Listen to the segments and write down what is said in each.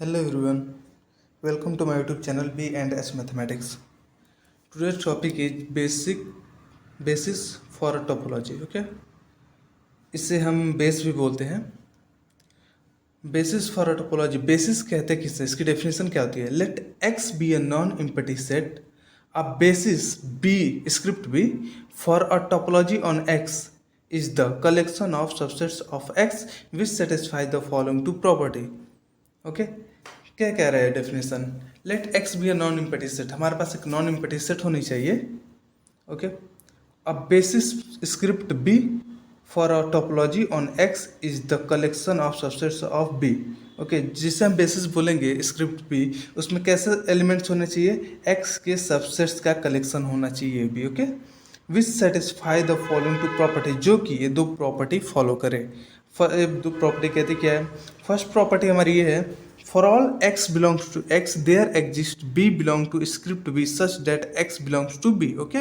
Hello everyone, welcome to my YouTube channel B and S Mathematics. Today's topic is basis for a topology. Okay, इसे हम base भी बोलते हैं. Basis for a topology. Basis कहते हैं किसे? इसकी डेफिनेशन क्या होती है? Let X be a non empty set. A basis B script B for a topology on X is the collection of subsets of X which satisfy the following two property. Okay, क्या कह रहा है definition? Let X be a non empty set. हमारे पास एक non empty set होनी चाहिए. Okay, a basis script B for a topology on X is the collection of subsets of B. Okay, जिसे हम बेसिस बोलेंगे स्क्रिप्ट B, उसमें कैसे एलिमेंट्स होने चाहिए? X के सबसेट्स का कलेक्शन होना चाहिए B. Okay, which satisfy the following two property, जो कि ये दो प्रॉपर्टी फॉलो करे. दो प्रॉपर्टी कहती क्या है? फर्स्ट प्रॉपर्टी हमारी ये है, for all x belongs to x there exist B belong to script B such that x belongs to B. Okay,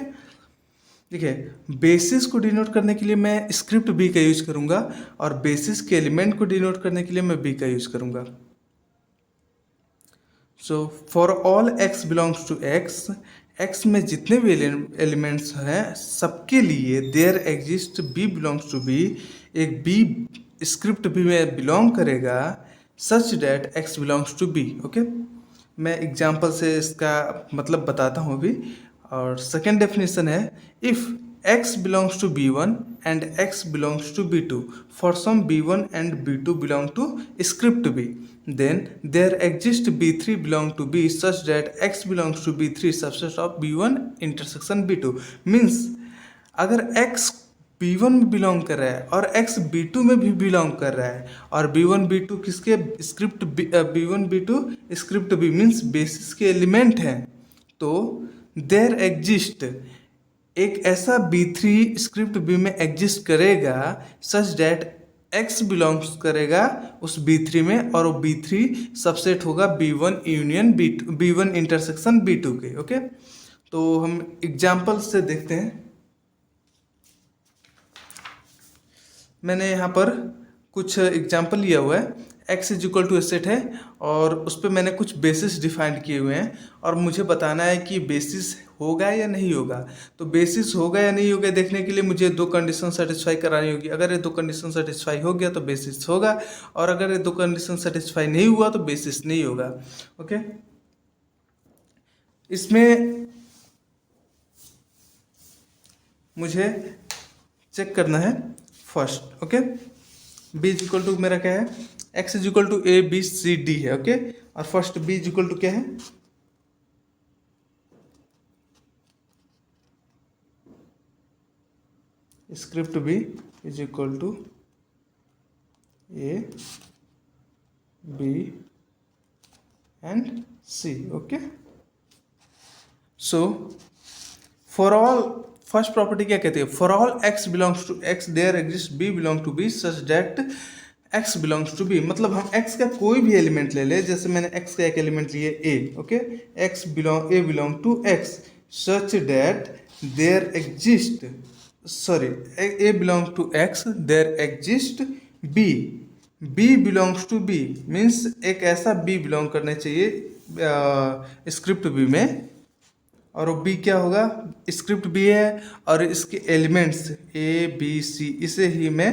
देखिए, बेसिस को डिनोट करने के लिए मैं स्क्रिप्ट बी का यूज करूंगा और बेसिस के एलिमेंट को डिनोट करने के लिए मैं बी का यूज करूंगा. So for all x belongs to X, X में जितने भी एलिमेंट्स हैं सबके लिए there exist B belongs to B. एक बी स्क्रिप्ट बी में बिलोंग करेगा such that X belongs to B. Okay, मैं एग्जाम्पल से इसका मतलब बताता हूँ अभी. और सेकेंड डेफिनेशन है, if x belongs to b1 and x belongs to b2 for some b1 and b2 belong to script b, then there exists b3 belong to b such that x belongs to b3 subset of b1 intersection b2. Means अगर x b1 में belong कर रहा है और x b2 में भी belong कर रहा है और b1 b2 किसके? Script b1 b2 script b means basis के एलिमेंट हैं, तो देयर एग्जिस्ट एक ऐसा B3 स्क्रिप्ट B में एग्जिस्ट करेगा सच डैट X बिलोंग्स करेगा उस B3 में और वो B3 सबसेट होगा B1 union B2, B1 intersection B2 के. ओके, तो हम एग्जाम्पल से देखते हैं. मैंने यहाँ पर कुछ एग्जाम्पल लिया हुआ है. x is equal to set है और उस पर मैंने कुछ बेसिस डिफाइंड किए हुए हैं और मुझे बताना है कि बेसिस होगा या नहीं होगा. तो बेसिस होगा या नहीं होगा देखने के लिए मुझे दो कंडीशन सेटिस्फाई करानी होगी. अगर ये दो कंडीशन सेटिस्फाई हो गया तो बेसिस होगा और अगर ये दो कंडीशन सेटिस्फाई नहीं हुआ तो बेसिस नहीं होगा. ओके, इसमें मुझे चेक करना है first. Okay, b is equal to मेरा क्या है? x is equal to A B C D है. ओके, और first b is equal to क्या है? Script b is equal to a b and c. Okay, so for all first property क्या कहती है? For all x belongs to x there exist b belong to b such that x belongs to b. मतलब हम x का कोई भी element ले ले, जैसे मैंने x का एक एलिमेंट लिए a. Okay, x belong to x such that there exist a belong to x there exist b belongs to b means एक ऐसा b बिलोंग करने चाहिए स्क्रिप्ट b में और वो b क्या होगा? स्क्रिप्ट b है और इसके एलिमेंट्स a b c, इसे ही मैं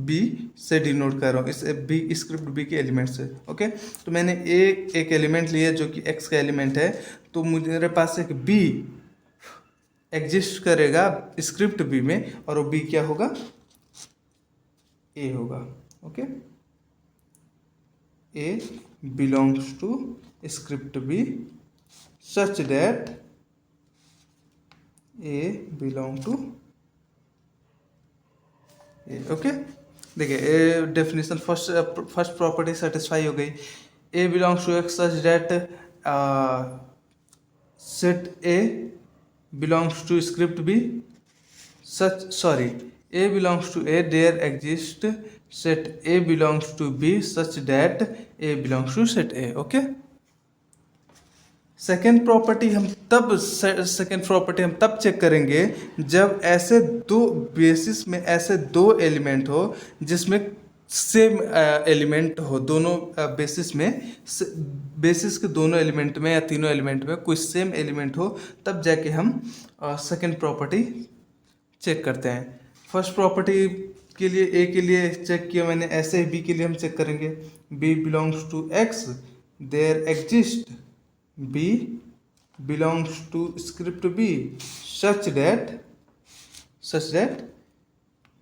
b से डिनोट कर रहा हूँ, इस b स्क्रिप्ट b के एलिमेंट्स से. ओके, तो मैंने एक एलिमेंट लिया जो कि x का एलिमेंट है, तो मेरे पास एक b एग्जिस्ट करेगा स्क्रिप्ट b में और वो b क्या होगा? a होगा. Okay, a belongs to script b such that a belong to a. Okay, देखिए a definition first property satisfy हो गई. a belongs to x such that set a belongs to script b a belongs to a there exist set a belongs to b such that a belongs to set a. Okay, second property हम तब check करेंगे जब ऐसे दो basis में ऐसे दो element हो जिसमें सेम एलिमेंट हो, दोनों बेसिस में, बेसिस के दोनों एलिमेंट में या तीनों एलिमेंट में कोई सेम एलिमेंट हो, तब जाके हम सेकंड प्रॉपर्टी चेक करते हैं। फर्स्ट प्रॉपर्टी के लिए, ए के लिए चेक किया मैंने, ऐसे ही बी के लिए हम चेक करेंगे। B belongs to x, there exist B belongs to script b such that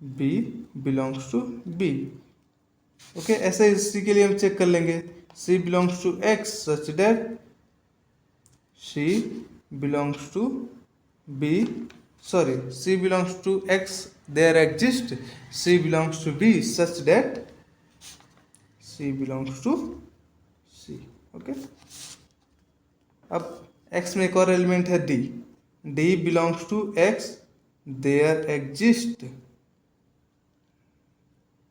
b belongs to B. Okay, ऐसे इसी के लिए हम चेक कर लेंगे। C belongs to x such that c belongs to b, sorry, C belongs to X, there exist C belongs to B such that C belongs to C। Okay, अब X में एक और एलिमेंट है D, D belongs to X, there exist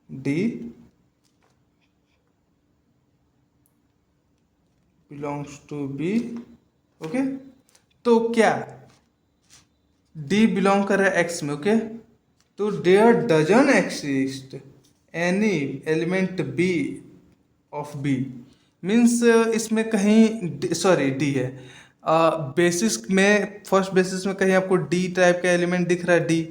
D belongs to B। Okay, तो क्या D belong कर रहा है एक्स में। ओके, तो there doesn't exist any element B of B, means इसमें कहीं, सॉरी डी है, बेसिस में, फर्स्ट बेसिस में कहीं आपको डी टाइप का एलिमेंट दिख रहा है डी।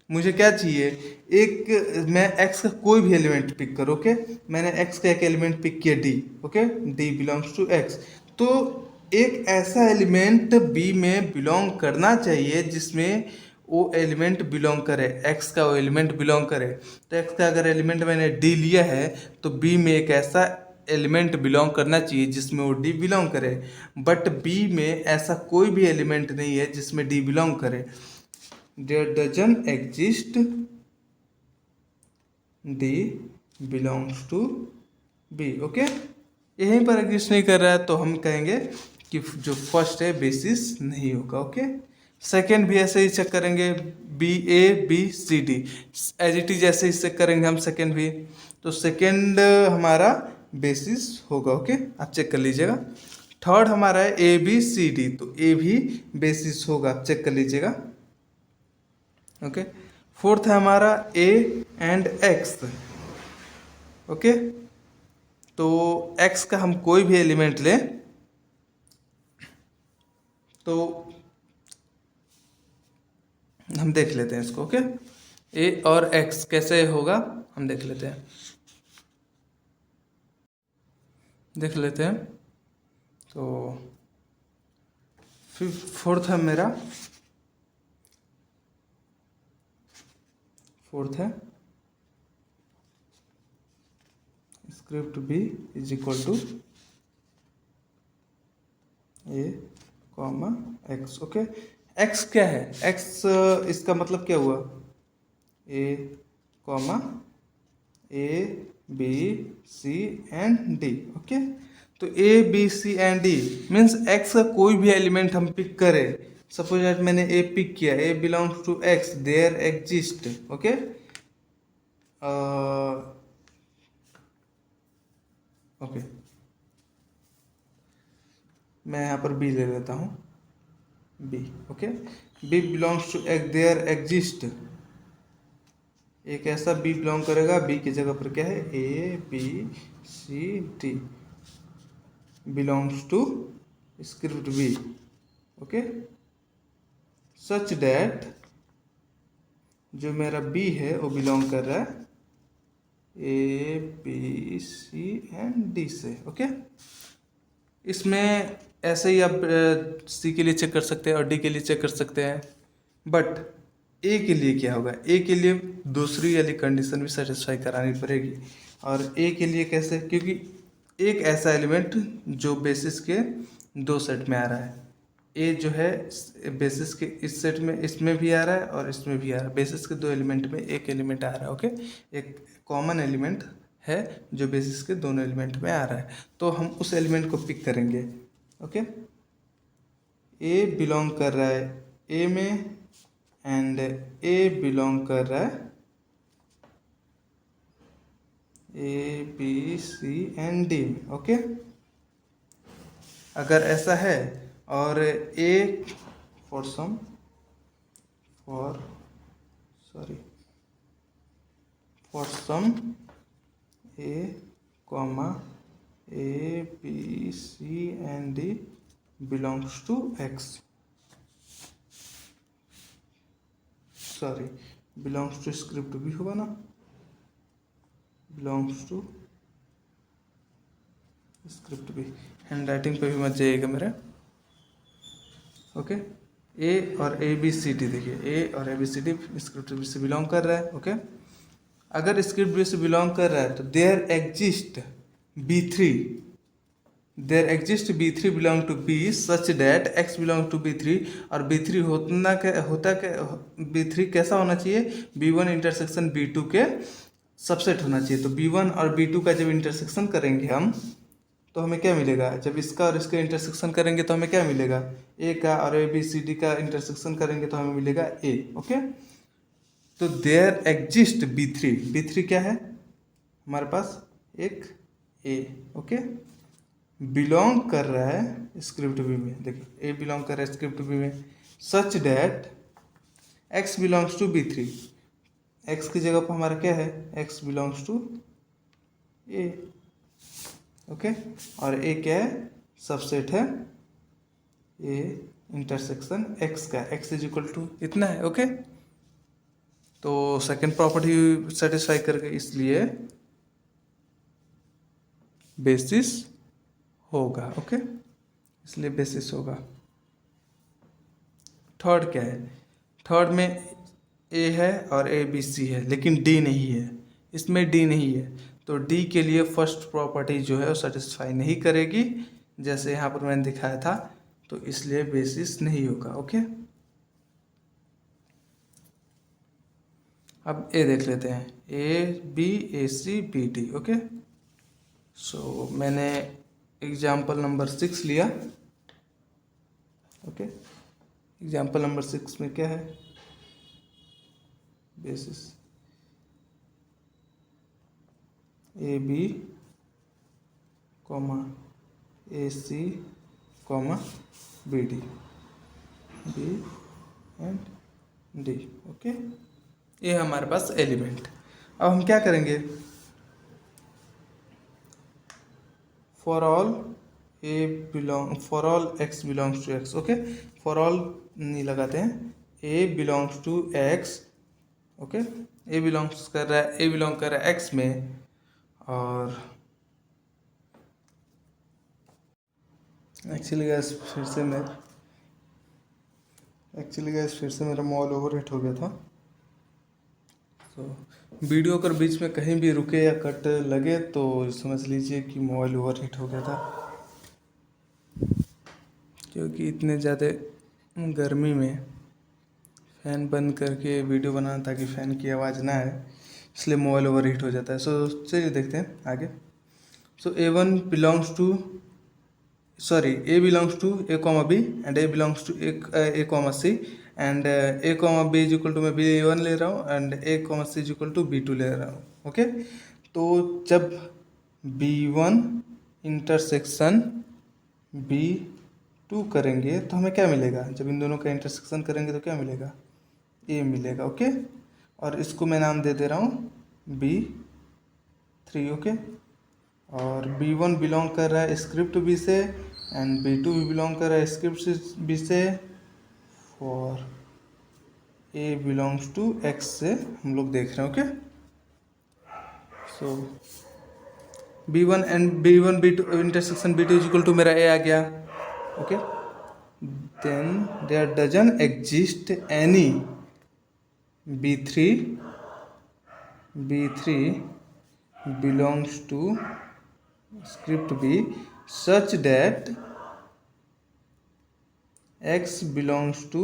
मुझे क्या चाहिए, एक, मैं एक्स का कोई भी एलिमेंट पिक करो। ओके, मैंने एक्स का एक एलिमेंट पिक किया D. Okay, D belongs to X, तो एक ऐसा एलिमेंट बी में बिलोंग करना चाहिए जिसमें वो एलिमेंट बिलोंग करे, एक्स का वो एलिमेंट बिलोंग करे। तो एक्स का अगर एलिमेंट मैंने डी लिया है, तो बी में एक ऐसा एलिमेंट बिलोंग करना चाहिए जिसमें वो डी बिलोंग करे। बट बी में ऐसा कोई भी एलिमेंट नहीं है जिसमें डी बिलोंग करे। There doesn't exist D belongs to B. Okay, यहीं पर एग्जिस्ट नहीं कर रहा है, तो हम कहेंगे कि जो फर्स्ट है बेसिस नहीं होगा। ओके, सेकेंड भी ऐसे ही चेक करेंगे, B A B C D, as it is ऐसे ही चेक करेंगे हम सेकेंड भी, तो सेकेंड हमारा बेसिस होगा। ओके, आप चेक कर लीजिएगा। थर्ड हमारा है ए बी सी डी, तो ए भी बेसिस होगा, आप चेक कर लीजिएगा। ओके, फोर्थ है हमारा ए एंड एक्स। ओके, तो एक्स का हम कोई भी एलिमेंट लें तो हम देख लेते हैं इसको। ओके, ए और एक्स कैसे होगा हम देख लेते हैं, तो फोर्थ है मेरा, फोर्थ है script b is equal to a comma x. Okay, x क्या है, एक्स इसका मतलब क्या हुआ, a comma A B C and D. Okay, तो a B C and d means x का कोई भी एलिमेंट हम पिक करें। सपोज दैट मैंने ए पिक किया, a belongs to x, there exist. Okay, okay, मैं यहाँ पर बी ले लेता हूँ, b. Okay, b belongs to x, there exist, एक ऐसा बी बिलोंग करेगा, बी की जगह पर क्या है, A B C D belongs to script B. Okay, such that जो मेरा बी है वो बिलोंग कर रहा है A B C and D से। ओके, इसमें ऐसे ही आप सी के लिए चेक कर सकते हैं और डी के लिए चेक कर सकते हैं, बट ए के लिए क्या होगा, ए के लिए दूसरी वाली कंडीशन भी सेटिस्फाई करानी पड़ेगी। और ए के लिए कैसे, क्योंकि एक ऐसा एलिमेंट जो बेसिस के दो सेट में आ रहा है, ए जो है बेसिस के इस सेट में, इसमें भी आ रहा है और इसमें भी आ रहा है, बेसिस के दो एलिमेंट में एक एलिमेंट आ रहा है। ओके, एक कॉमन एलिमेंट है जो बेसिस के दोनों एलिमेंट में आ रहा है, तो हम उस एलिमेंट को पिक करेंगे। ओके, ए बिलोंग कर रहा है ए में एंड ए बिलोंग कर रहा है A B C and D. Okay, अगर ऐसा है और A for some A comma A B C and D belongs to X, sorry belongs to script भी होगा ना, बिलोंग्स टू स्क्रिप्ट भी, हैंड राइटिंग पे भी मत जाइएगा मेरे। ओके, ए और ए बी सी डी, देखिए ए और A B C D script B से बिलोंग कर रहा है। ओके, अगर स्क्रिप्ट बी से बिलोंग कर रहा है तो there exist B3, there exist B3 belong to B such that X belong to B3, और B3 होता B3 कैसा होना चाहिए, B1 इंटरसेक्शन B2 के सबसेट होना चाहिए। तो B1 और B2 का जब इंटरसेक्शन करेंगे हम तो हमें क्या मिलेगा, जब इसका और इसका इंटरसेक्शन करेंगे तो हमें क्या मिलेगा, ए का, और ए बी सी डी का इंटरसेक्शन करेंगे तो हमें मिलेगा ए। ओके, तो देयर एग्जिस्ट B3 क्या है हमारे पास, एक ए। ओके, बिलोंग कर रहा है स्क्रिप्ट बी में, देखिए ए बिलोंग कर रहा है स्क्रिप्ट बी में, such that X belongs to B3, X की जगह पर हमारा क्या है, X belongs to A. Okay, और ए क्या है, सबसेट है ए इंटरसेक्शन एक्स का, एक्स इज इक्वल टू इतना है। ओके, तो सेकंड प्रॉपर्टी सेटिस्फाई कर गई, इसलिए बेसिस होगा। ओके, इसलिए बेसिस होगा। थर्ड क्या है, थर्ड में ए है और ए बी सी है लेकिन डी नहीं है, इसमें डी नहीं है, तो डी के लिए फर्स्ट प्रॉपर्टी जो है वो सेटिस्फाई नहीं करेगी, जैसे यहाँ पर मैंने दिखाया था, तो इसलिए बेसिस नहीं होगा। ओके, अब ए देख लेते हैं, a B A c b D. Okay, so मैंने एग्जाम्पल नंबर 6 लिया। ओके, एग्जाम्पल नंबर 6 में क्या है, basis a b comma a c comma b d, b and D. Okay, ये हमारे पास एलिमेंट। अब हम क्या करेंगे, for all x belongs to x. Okay, for all नहीं लगाते हैं, a belongs to x. Okay, a belong कर रहा है एक्स में, और एक्चुअली गैस फिर से मेरा मोबाइल ओवर हीट हो गया था। तो वीडियो अगर बीच में कहीं भी रुके या कट लगे तो समझ लीजिए कि मोबाइल ओवर हीट हो गया था, क्योंकि इतने ज़्यादा गर्मी में फ़ैन बंद करके वीडियो बनाना ताकि फ़ैन की आवाज़ ना आए, इसलिए मोबाइल ओवर हीट हो जाता है। सो चलिए देखते हैं आगे। So a belongs to a comma b and a belongs to a comma c, and a comma b is equal to, मैं B1 ले रहा हूँ and a comma c is equal to B2 ले रहा हूँ। ओके, तो जब B1 intersection B2 करेंगे तो हमें क्या मिलेगा, जब इन दोनों का इंटरसेक्शन करेंगे तो क्या मिलेगा, ए मिलेगा। ओके, और इसको मैं नाम दे दे रहा हूँ B3। ओके, और B1 बिलोंग कर रहा है स्क्रिप्ट बी से एंड B2 भी बिलोंग कर रहा है स्क्रिप्ट बी से, for A belongs to X से हम लोग देख रहे हैं। Okay, so B1 B2 intersection B2 is equal to मेरा ए आ गया। Okay, then there doesn't exist any B3 belongs to script B such that x belongs to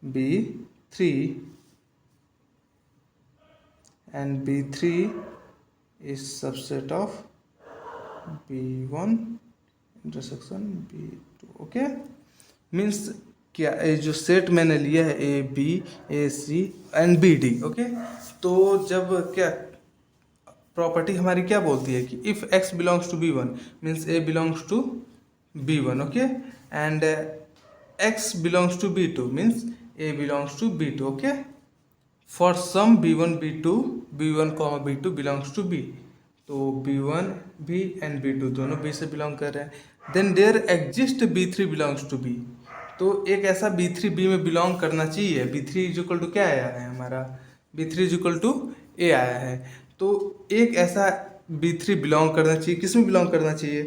B3 and B3 is subset of B1 intersection B2। Okay, means क्या, जो set मैंने लिया है A B A C and B D. Okay, तो जब क्या property हमारी क्या बोलती है कि if X belongs to B1 means A belongs to B1। Okay, and X belongs to B2 means A belongs to B2। Okay, for some B1 comma B2 belongs to B। तो B1 भी and B2 दोनों B से belong कर रहे हैं। Then there exist B3 belongs to B। तो एक ऐसा B3 B में बिलोंग करना चाहिए। B3 इज इक्वल टू क्या आया है हमारा, B3 is equal to A आया है। तो एक ऐसा B3 बिलोंग करना चाहिए, किस में बिलोंग करना चाहिए,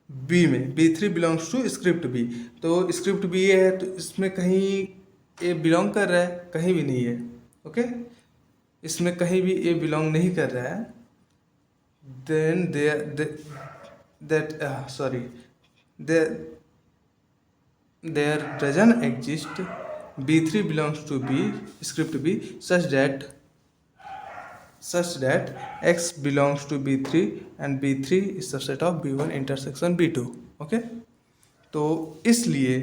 B में। B3 belongs to script B। तो स्क्रिप्ट B है तो इसमें कहीं A बिलोंग कर रहा है, कहीं भी नहीं है। ओके, इसमें कहीं भी A बिलोंग नहीं कर रहा है। Then there doesn't exist B3 belongs to B script B such that X belongs to B3 and B3 is subset of B1 intersection B2। Okay, तो इसलिए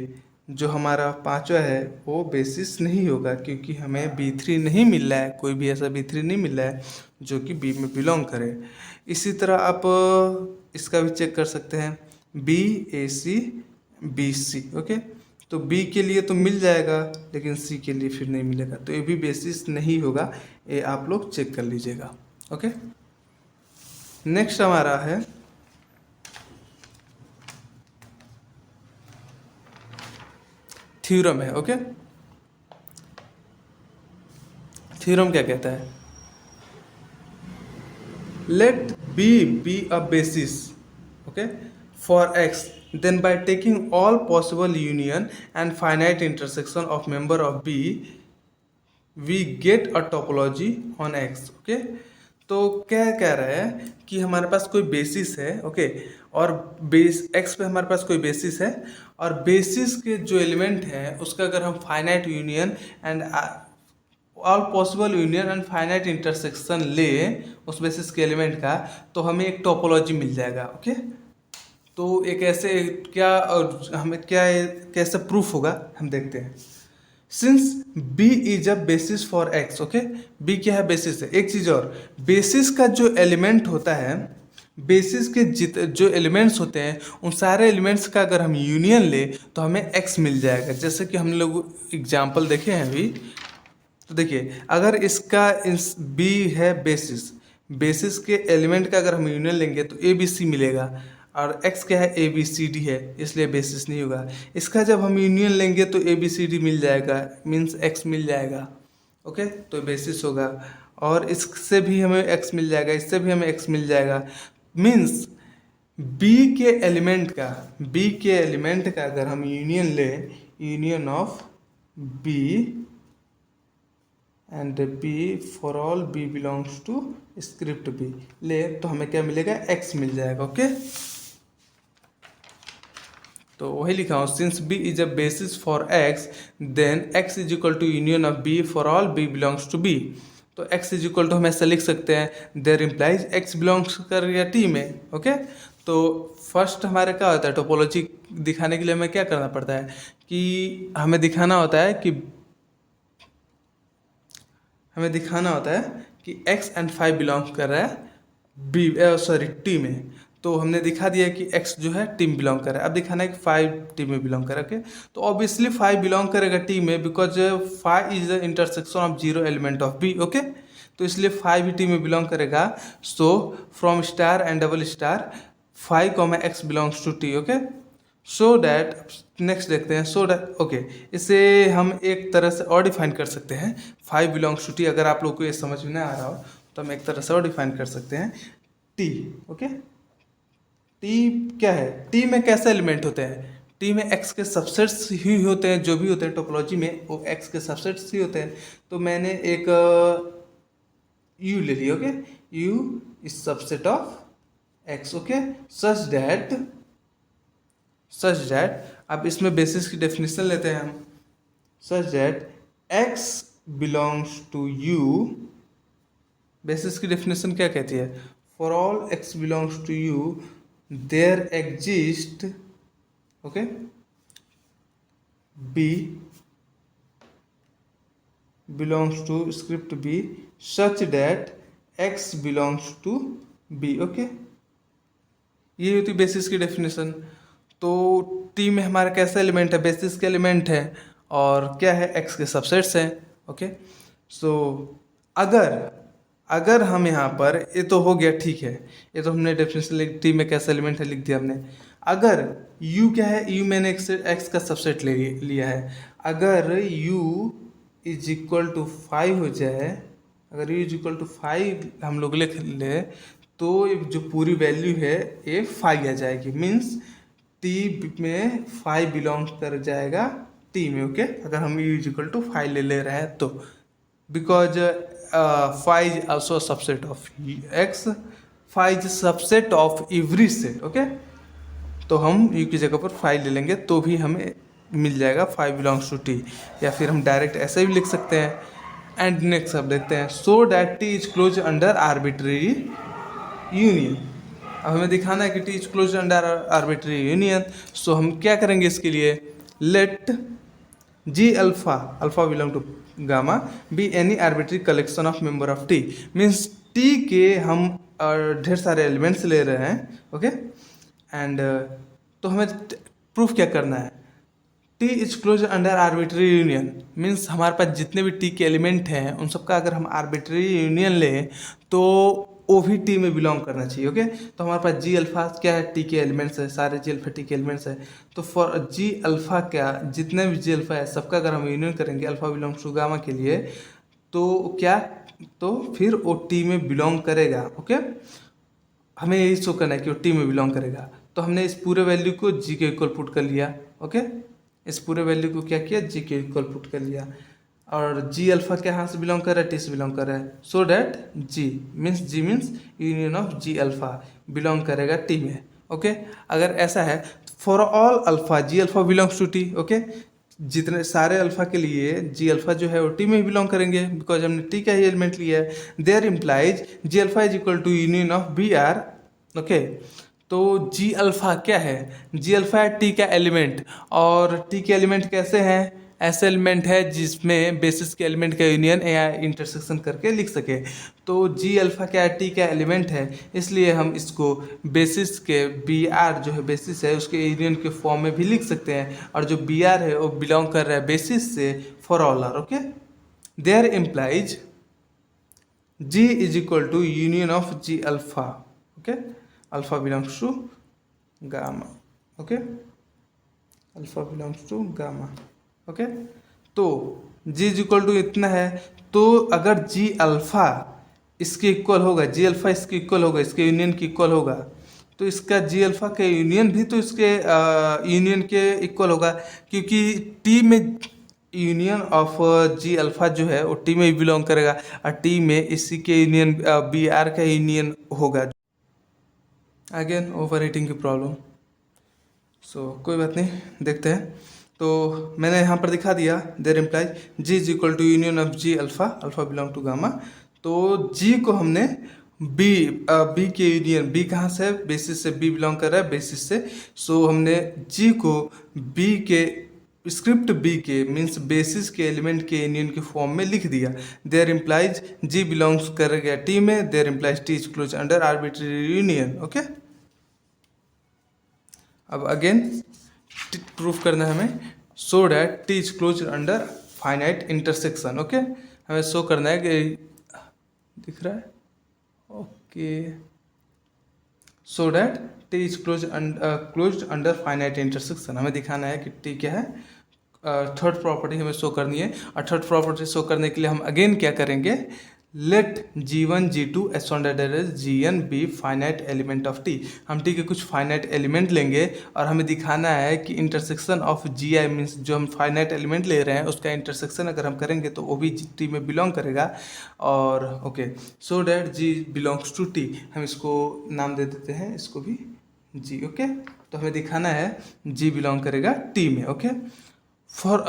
जो हमारा पांचवा है वो बेसिस नहीं होगा, क्योंकि हमें B3 नहीं मिल रहा है, कोई भी ऐसा B3 नहीं मिल रहा है जो कि B में बिलोंग करे। इसी तरह आप इसका भी चेक कर सकते हैं, BAC BC। ओके, तो B के लिए तो मिल जाएगा लेकिन C के लिए फिर नहीं मिलेगा, तो ये भी बेसिस नहीं होगा, ये आप लोग चेक कर लीजिएगा। ओके, नेक्स्ट हमारा है थ्योरम है। ओके, थ्योरम क्या कहता है, late B be a basis, okay, for X, then by taking all possible union and finite intersection of member of B we get a topology on X। Okay, तो क्या कह रहा है कि हमारे पास कोई बेसिस है, ओके, और बेस X पे हमारे पास कोई बेसिस है, और बेसिस के जो एलिमेंट हैं उसका अगर हम finite union and all possible union and finite intersection ले उस बेसिस के एलिमेंट का, तो हमें एक टोपोलॉजी मिल जाएगा। ओके, तो एक ऐसे क्या और हमें क्या कैसे प्रूफ होगा हम देखते हैं। Since B is a basis for X। Okay, B क्या है, बेसिस है। एक चीज़ और, बेसिस का जो एलिमेंट होता है, बेसिस के जो एलिमेंट्स होते हैं उन सारे एलिमेंट्स का अगर हम यूनियन ले तो हमें X मिल जाएगा। जैसे कि हम लोग एग्जाम्पल देखे हैं अभी, तो देखिए अगर इसका B है बेसिस, बेसिस के एलिमेंट का अगर हम यूनियन लेंगे तो ABC मिलेगा, और X क्या है, ABCD है, इसलिए बेसिस नहीं होगा। इसका जब हम यूनियन लेंगे तो ABCD मिल जाएगा, मीन्स X मिल जाएगा। ओके, तो बेसिस होगा। और इससे भी हमें X मिल जाएगा, इससे भी हमें X मिल जाएगा, मीन्स B के एलिमेंट का अगर हम यूनियन ले, union of B and B for all B belongs to script B ले, तो हमें क्या मिलेगा, X मिल जाएगा। ओके, तो वही लिखा हूँ, since B is a basis for X then X is equal to union of B for all B belongs to B। तो X इज इक्वल टू हम ऐसा लिख सकते हैं, देयर इम्प्लाइज X बिलोंग्स कर गया T में। ओके, तो फर्स्ट हमारे क्या होता है, टोपोलॉजी दिखाने के लिए हमें क्या करना पड़ता है कि हमें दिखाना होता है कि X एंड 5 बिलोंग कर रहा है T में। तो हमने दिखा दिया कि X जो है T में बिलोंग कर रहा है। अब दिखाना है कि 5 T में बिलोंग कर रहा है। तो ऑब्वियसली 5 बिलोंग करेगा T में, because 5 is the intersection of 0 element of B। Okay, तो इसलिए 5 भी T में बिलोंग करेगा। So from star and double star 5, X belongs to T। Okay, so that next देखते हैं, सो डैट ओके, इसे हम एक तरह से और डिफाइन कर सकते हैं, 5 बिलोंग्स टू T। अगर आप लोग को ये समझ में ना आ रहा हो तो हम एक तरह से और डिफाइन कर सकते हैं, T। ओके, T क्या है, T में कैसे एलिमेंट होते हैं, T में X के सबसेट्स ही होते हैं, जो भी होते हैं टोपोलॉजी में वो X के सबसेट्स ही होते हैं। तो मैंने एक U ले लिया। Okay, U is subset of X। Okay, such that अब इसमें बेसिस की डेफिनेशन लेते हैं हम, such that X belongs to U। Basis की डेफिनेशन क्या कहती है, for all X belongs to U there exist, okay, B belongs to script B such that X belongs to B। Okay, ये होती बेसिस की डेफिनेशन। तो T में हमारा कैसा एलिमेंट है, बेसिस के एलिमेंट है, और क्या है, X के सबसेट्स हैं। ओके, सो अगर अगर हम यहाँ पर, ये तो हो गया ठीक है, ये तो हमने डेफिनेशन टी में कैसा एलिमेंट है लिख दिया हमने। अगर u क्या है, u मैंने x का सबसेट लिया है। अगर u इज इक्वल टू 5 हो जाए, अगर u इज इक्वल टू 5 हम लोग लिख ले, तो जो पूरी वैल्यू है ये 5 आ जाएगी। मीन्स t में 5 बिलोंग कर जाएगा t में। ओके, अगर हम u इज इक्वल टू 5 ले रहे हैं तो, because 5 is also a subset of x, 5 is subset of every set। Okay, तो हम u की जगह पर 5 ले लेंगे तो भी हमें मिल जाएगा 5 बिलोंग्स टू t, या फिर हम डायरेक्ट ऐसे भी लिख सकते हैं। एंड नेक्स्ट अब देखते हैं, so that t is close under arbitrary union. अब हमें दिखाना है कि t is close under arbitrary union. So हम क्या करेंगे इसके लिए, let g alpha, alpha belong to gamma, be any arbitrary collection of member of t. Means t के हम ढेर सारे एलिमेंट्स ले रहे हैं। ओके, एंड तो हमें प्रूफ क्या करना है, T is close under arbitrary union. Means हमारे पास जितने भी टी के एलिमेंट हैं उन सबका अगर हम आर्बिट्री यूनियन लें तो वो भी टी में बिलोंग करना चाहिए। ओके, तो हमारे पास जी अल्फा क्या है, टी के एलिमेंट्स है, सारे जी अल्फा टी के एलिमेंट्स है। तो फॉर जी अल्फा क्या, जितने भी जी अल्फा है सबका अगर हम यूनियन करेंगे अल्फा बिलोंग्स टू गामा के लिए, तो क्या, तो फिर वो टी में बिलोंग करेगा। ओके, हमें यही शो करना है कि वो टी में बिलोंग करेगा। तो हमने इस पूरे वैल्यू को जी के इक्वल पुट कर लिया। ओके, इस पूरे वैल्यू को क्या किया, जी के इक्वल पुट कर लिया। और जी अल्फा कहाँ से बिलोंग कर रहा है, टी से बिलोंग कर रहा है। So that G means union of G alpha belong करेगा टी में। ओके, अगर ऐसा है, for all alpha G alpha belongs to T. Okay, जितने सारे अल्फा के लिए जी अल्फा जो है वो टी में ही बिलोंग करेंगे, बिकॉज हमने टी का ही एलिमेंट लिया है। There implies G alpha is equal to union of B R. Okay, तो जी अल्फा क्या है, जी अल्फा है टी का एलिमेंट। और टी के एलिमेंट कैसे हैं, ऐसे एलिमेंट है जिसमें बेसिस के एलिमेंट का यूनियन या इंटरसेक्शन करके लिख सके। तो जी अल्फा क्या है, टी का एलिमेंट है, इसलिए हम इसको बेसिस के बी आर जो है बेसिस है उसके यूनियन के फॉर्म में भी लिख सकते हैं। और जो बी आर है वो बिलोंग कर रहा है बेसिस से for all R. Okay, there implies ji is equal to union of G alpha. Okay, alpha belongs to gamma. Okay, alpha belongs to gamma. Okay, तो जी इज इक्वल टू इतना है, तो अगर जी alpha इसके equal होगा, जी alpha इसके equal होगा, इसके यूनियन के इक्वल होगा, तो इसका जी अल्फा के यूनियन भी तो इसके यूनियन के इक्वल होगा, क्योंकि टी में यूनियन ऑफ जी अल्फा जो है वो टी में ही बिलोंग करेगा, और टी में इसी के यूनियन बी आर का यूनियन होगा। अगेन ओवर हीटिंग की प्रॉब्लम। कोई बात नहीं, देखते हैं। तो मैंने यहाँ पर दिखा दिया, there implies ji is equal to union of G alpha, alpha belong to gamma. तो जी को हमने बी के यूनियन, बी कहाँ से है, बेसिस से, बी बिलोंग कर रहा है बेसिस से। सो हमने जी को बी के स्क्रिप्ट बी के मीन्स बेसिस के एलिमेंट के यूनियन के फॉर्म में लिख दिया। देयर इम्प्लाइज जी बिलोंग्स कर गया टी में, there implies T is close under arbitrary union. Okay, अब अगेन प्रूफ करना है हमें, so that T is close under finite intersection. Okay, हमें शो करना है कि दिख रहा है। Okay, so that T is close under finite intersection. हमें दिखाना है कि टी क्या है, थर्ड प्रॉपर्टी हमें शो करनी है। और थर्ड प्रॉपर्टी शो करने के लिए हम अगेन क्या करेंगे, let G one G two as G N B finite element of T. हम टी के कुछ फाइनाइट एलिमेंट लेंगे और हमें दिखाना है कि intersection of G I means जो हम फाइनाइट एलिमेंट ले रहे हैं उसका इंटरसेक्शन अगर हम करेंगे तो वो भी टी में बिलोंग करेगा। और okay, so that G belongs to T, हम इसको नाम दे देते हैं, इसको भी जी। ओके, तो हमें दिखाना है जी बिलोंग करेगा टी में। ओके, for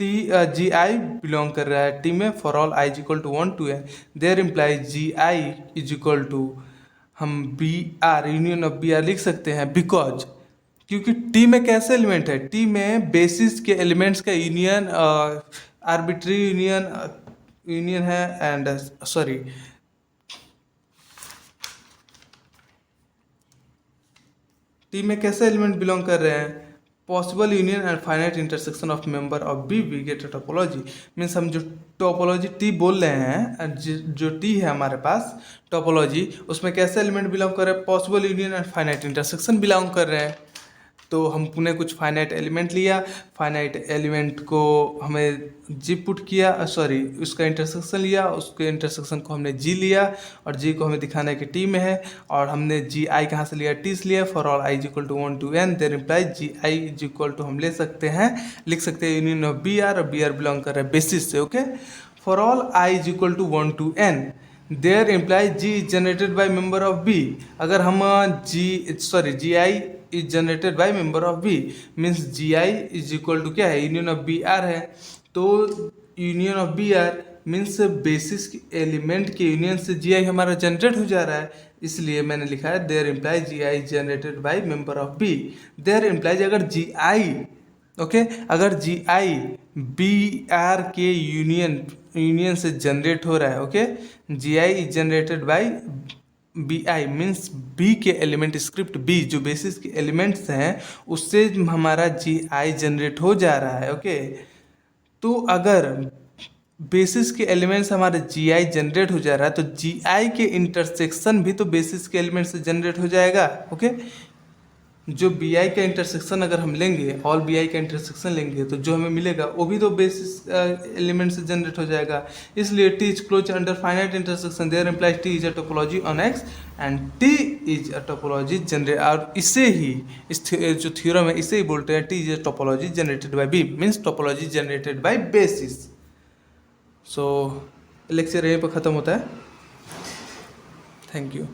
t g i belong कर रहा है टी में, for all i is equal to 1 to n, there implies ji I is equal to, हम b r union of B r लिख सकते हैं, बिकॉज क्योंकि टी में कैसे एलिमेंट है, टी में बेसिस के एलिमेंट्स का यूनियन आर्बिट्री यूनियन है। एंड सॉरी, टी में कैसे एलिमेंट बिलोंग कर रहे हैं, possible union and finite intersection of member of B we get topology. Means हम जो टोपोलॉजी टी बोल रहे हैं, जो टी है हमारे पास टोपोलॉजी, उसमें कैसे एलिमेंट बिलोंग कर रहे हैं, possible union and finite intersection belong कर रहे हैं। तो हमने कुछ फाइनाइट एलिमेंट लिया, फाइनाइट एलिमेंट को हमें जी पुट किया, सॉरी उसका इंटरसेक्शन लिया, उसके इंटरसेक्शन को हमने जी लिया और जी को हमें दिखाना है कि टी में है, और हमने जी आई कहाँ से लिया, टी से लिया। For all i is equal to 1 to n there implies ji I is equal to हम ले सकते हैं, लिख सकते हैं यूनियन ऑफ बी आर, और बी आर बिलोंग कर रहा है बेसिस से। Okay, for all i is equal to 1 to n there implies ji is generated by member of b. अगर हम g I is generated by member of B, means ji I is equal to क्या है, union of B R है। तो union of B R means basis element के union से G आई हमारा generate हो जा रहा है, इसलिए मैंने लिखा है there implies ji I generated by member of B. There implies अगर जी आई, ओके, अगर जी आई बी आर के यूनियन से जनरेट हो रहा है, okay, G I is generated by B I means B के एलिमेंट स्क्रिप्ट बी जो basis के एलिमेंट्स हैं उससे हमारा जी आई जनरेट हो जा रहा है। ओके, तो अगर बेसिस के एलिमेंट्स हमारे जी आई जनरेट हो जा रहा है तो जी आई के इंटरसेक्शन भी तो बेसिस के एलिमेंट से जनरेट हो जाएगा। ओके, जो बी आई का इंटरसेक्शन अगर हम लेंगे, ऑल बी आई का इंटरसेक्शन लेंगे, तो जो हमें मिलेगा वो भी तो बेसिस एलिमेंट से जनरेट हो जाएगा। इसलिए T is close under finite intersection, there implies T is a topology on X and T is a topology generate, और इसे ही जो थ्योरम है इसे ही बोलते हैं T is a topology generated by B, means topology generated by basis. So lecture यहीं पर ख़त्म होता है। Thank you.